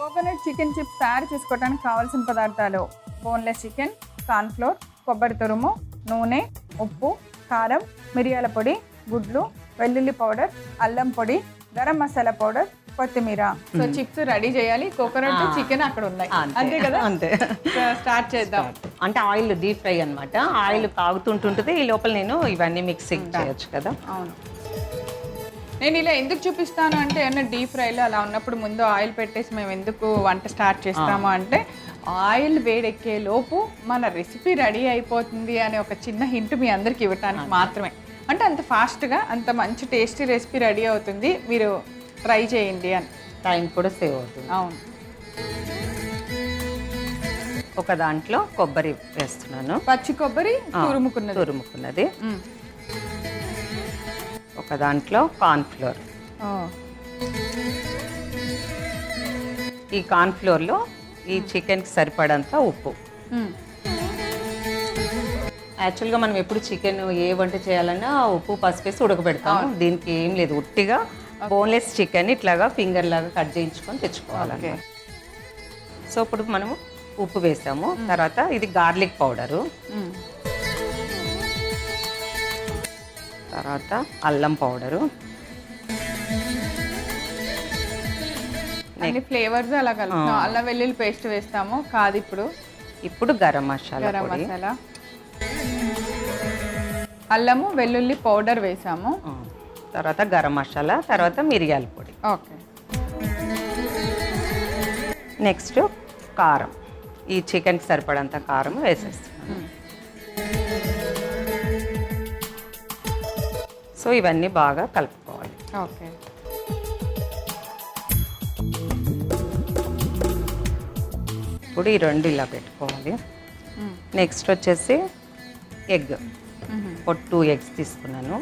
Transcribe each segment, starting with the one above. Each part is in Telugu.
కోకోనట్ చికెన్ చిప్స్ తయారు చేసుకోవడానికి కావాల్సిన పదార్థాలు: బోన్లెస్ చికెన్, కార్న్ఫ్లోర్, కొబ్బరి తురుము, నూనె, ఉప్పు, కారం, మిరియాల పొడి, గుడ్లు, వెల్లుల్లి పౌడర్, అల్లం పొడి, గరం మసాలా పౌడర్, కొత్తిమీర. సో చిప్స్ రెడీ చేయాలి. కోకోనట్ చికెన్ అక్కడ ఉన్నాయి, అంతే కదా? అంతే. స్టార్ట్ చేద్దాం. అంటే ఆయిల్ డీప్ ఫ్రై అన్నమాట. ఆయిల్ కాగుతుంటుంటుంది, ఈ లోపల నేను ఇవన్నీ మిక్సింగ్ చేయొచ్చు కదా. అవును. నేను ఇలా ఎందుకు చూపిస్తాను అంటే, ఏమన్నా డీప్ ఫ్రైలో అలా ఉన్నప్పుడు ముందు ఆయిల్ పెట్టేసి మేము ఎందుకు వంట స్టార్ట్ చేస్తాము అంటే, ఆయిల్ వేడెక్కే లోపు మన రెసిపీ రెడీ అయిపోతుంది అనే ఒక చిన్న హింట్ మీ అందరికి ఇవ్వడానికి మాత్రమే. అంటే అంత ఫాస్ట్గా అంత మంచి టేస్టీ రెసిపీ రెడీ అవుతుంది, మీరు ట్రై చేయండి అని. టైం కూడా సేవ్ అవుతుంది. అవును. ఒక దాంట్లో కొబ్బరి వేస్తున్నాను, పచ్చి కొబ్బరి తురుముకున్నది. ఒక దాంట్లో కార్న్ఫ్లోర్. ఈ కార్న్ఫ్లోర్లో ఈ చికెన్కి సరిపడంత ఉప్పు. యాక్చువల్గా మనం ఎప్పుడు చికెన్ ఏ వంట చేయాలన్నా ఉప్పు పసుపు వేసి ఉడకబెడతాము. దీనికి ఏం లేదు, ఉట్టిగా బోన్లెస్ చికెన్ ఇట్లాగా ఫింగర్ లాగా కట్ చేయించుకొని తెచ్చుకోవాలి. సో ఇప్పుడు మనము ఉప్పు వేసాము. తర్వాత ఇది గార్లిక్ పౌడరు, తర్వాత అల్లం పౌడరు, అన్ని ఫ్లేవర్స్ అలా కలుపుతాం. అల్లం వెల్లుల్లి పేస్ట్ వేస్తాము కాదు ఇప్పుడు గరం మసాలా, అల్లము వెల్లుల్లి పౌడర్ వేసాము, తర్వాత గరం మసాలా, తర్వాత మిరియాల పొడి. ఓకే. నెక్స్ట్ కారం, ఈ చికెన్కి సరిపడంత కారం వేసేస్తున్నాను. సో ఇవన్నీ బాగా కలుపుకోవాలి. ఓకే. ఇప్పుడు ఈ రెండు ఇలా పెట్టుకోవాలి. నెక్స్ట్ వచ్చేసి ఎగ్, ఒక 2 eggs తీసుకున్నాను.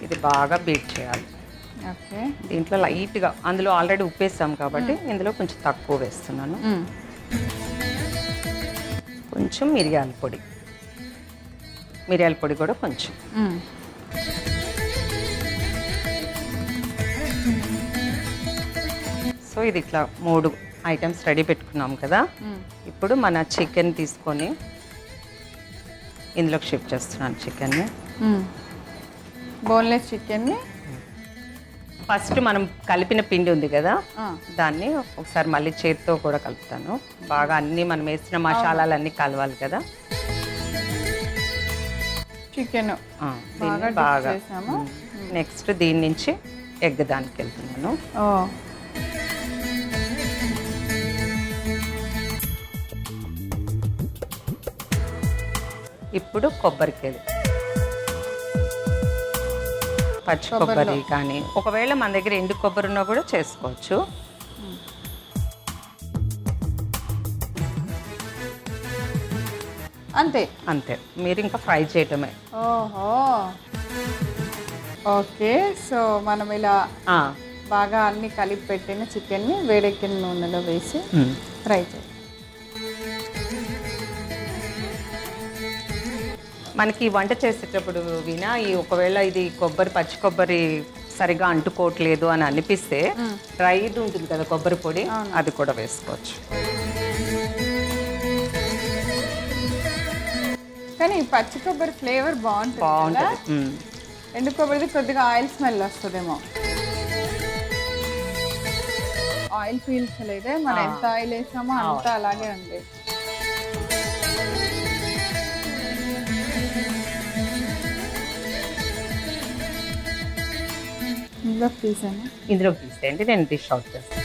ఇది బాగా బీట్ చేయాలి. ఓకే. దీంట్లో లైట్గా, అందులో ఆల్రెడీ ఉప్పు వేస్తాం కాబట్టి ఇందులో కొంచెం తక్కువ వేస్తున్నాను. కొంచెం మిరియాల పొడి కూడా కొంచెం. సో ఇది ఇట్లా 3 ఐటమ్స్ రెడీ పెట్టుకున్నాం కదా. ఇప్పుడు మన చికెన్ తీసుకొని ఇందులోకి షిఫ్ట్ చేస్తున్నాను. చికెన్ని, బోన్లెస్ చికెన్ని ఫస్ట్ మనం కలిపిన పిండి ఉంది కదా, దాన్ని ఒకసారి మళ్ళీ చేతితో కూడా కలుపుతాను. బాగా అన్నీ మనం వేసిన మసాలాలు అన్నీ కలవాలి కదా. చికెన్ బాగా. నెక్స్ట్ దీని నుంచి ఎగ్ దానికి వెళ్తున్నాను. ఇప్పుడు కొబ్బరికాయలు, పచ్చి కొబ్బరి కానీ, ఒకవేళ మన దగ్గర ఎండు కొబ్బరి ఉన్నా కూడా చేసుకోవచ్చు. అంతే, మీరు ఇంకా ఫ్రై చేయటమే. ఓహో, ఓకే. సో మనం ఇలా బాగా అన్ని కలిపి పెట్టిన చికెన్ని వేడెక్కిన నూనెలో వేసి ఫ్రై చేయాలి. మనకి వంట చేసేటప్పుడు వినా ఒకవేళ ఇది పచ్చి కొబ్బరి సరిగా అంటుకోవట్లేదు అని అనిపిస్తే డ్రైడ్ ఉంటుంది కదా కొబ్బరి పొడి, అది కూడా వేసుకోవచ్చు. కానీ పచ్చి కొబ్బరి ఫ్లేవర్ బాగుంటుంది. ఎండు కొబ్బరిది కొద్దిగా ఆయిల్ స్మెల్ వస్తుందేమో. ఆయిల్ పీల్చలేదే, మనం ఎంత ఆయిల్ వేసామో అంతా అలాగే ఉంది. ఇందులోకి తీసేయండి, నేను డిష్ అవుట్ చేస్తాను.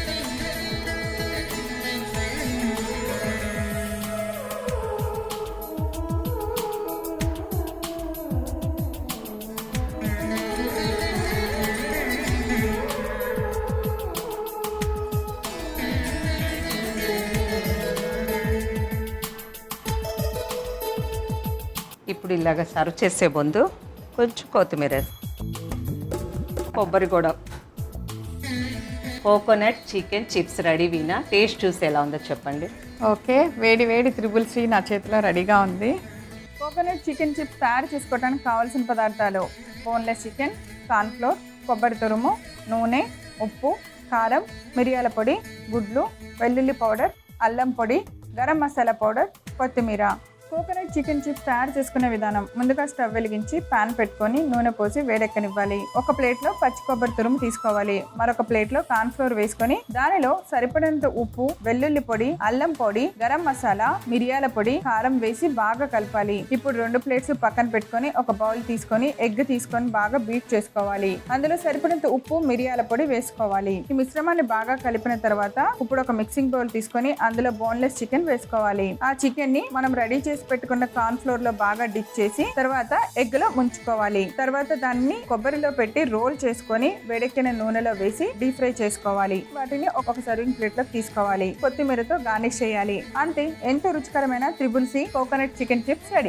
ఇప్పుడు ఇలాగ సర్వ్ చేసే ముందు కొంచెం కొత్తిమీర, కొబ్బరి కూడా. Coconut chicken chips ready. వినా టేస్ట్ చూసి ఎలా ఉందో చెప్పండి. ఓకే, వేడి వేడి 3C నా చేతిలో రెడీగా ఉంది. కోకోనట్ చికెన్ చిప్స్ తయారు చేసుకోవడానికి కావాల్సిన పదార్థాలు: బోన్లెస్ చికెన్, కార్న్ఫ్లోర్, కొబ్బరి తురుము, నూనె, ఉప్పు, కారం, మిరియాల పొడి, గుడ్లు, వెల్లుల్లి పౌడర్, అల్లం పొడి, గరం మసాలా పౌడర్, కొత్తిమీర. కోకోనట్ చికెన్ చిప్స్ తయారు చేసుకునే విధానం. ముందుగా స్టవ్ వెలిగించి పాన్ పెట్టుకొని నూనె పోసి వేడెక్కనివ్వాలి. ఒక ప్లేట్లో పచ్చి కొబ్బరి తురుము తీసుకోవాలి. మరొక ప్లేట్లో కార్న్ ఫ్లోర్ వేసుకొని దానిలో సరిపడినంత ఉప్పు, వెల్లుల్లి పొడి, అల్లం పొడి, గరం మసాలా, మిరియాల పొడి, కారం వేసి బాగా కలపాలి. ఇప్పుడు 2 ప్లేట్స్ పక్కన పెట్టుకొని ఒక బౌల్ తీసుకొని ఎగ్ తీసుకొని బాగా బీట్ చేసుకోవాలి. అందులో సరిపడినంత ఉప్పు, మిరియాల పొడి వేసుకోవాలి. ఈ మిశ్రమాన్ని బాగా కలిపిన తర్వాత ఇప్పుడు ఒక మిక్సింగ్ బౌల్ తీసుకొని అందులో బోన్లెస్ చికెన్ వేసుకోవాలి. ఆ చికెన్ ని మనం రెడీ చేసి పెట్టుకున్న కార్న్ ఫ్లోర్ లో బాగా డిప్ చేసి తర్వాత ఎగ్ లో ముంచుకోవాలి. తర్వాత దాన్ని కొబ్బరిలో పెట్టి రోల్ చేసుకొని వేడెక్కిన నూనెలో వేసి డీప్ ఫ్రై చేసుకోవాలి. వాటిని ఒక్కొక్క సర్వింగ్ ప్లేట్ లో తీసుకోవాలి. కొత్తిమీరతో గార్నిష్ చేయాలి. అంతే, ఎంతో రుచికరమైన 3C coconut chicken chips ready.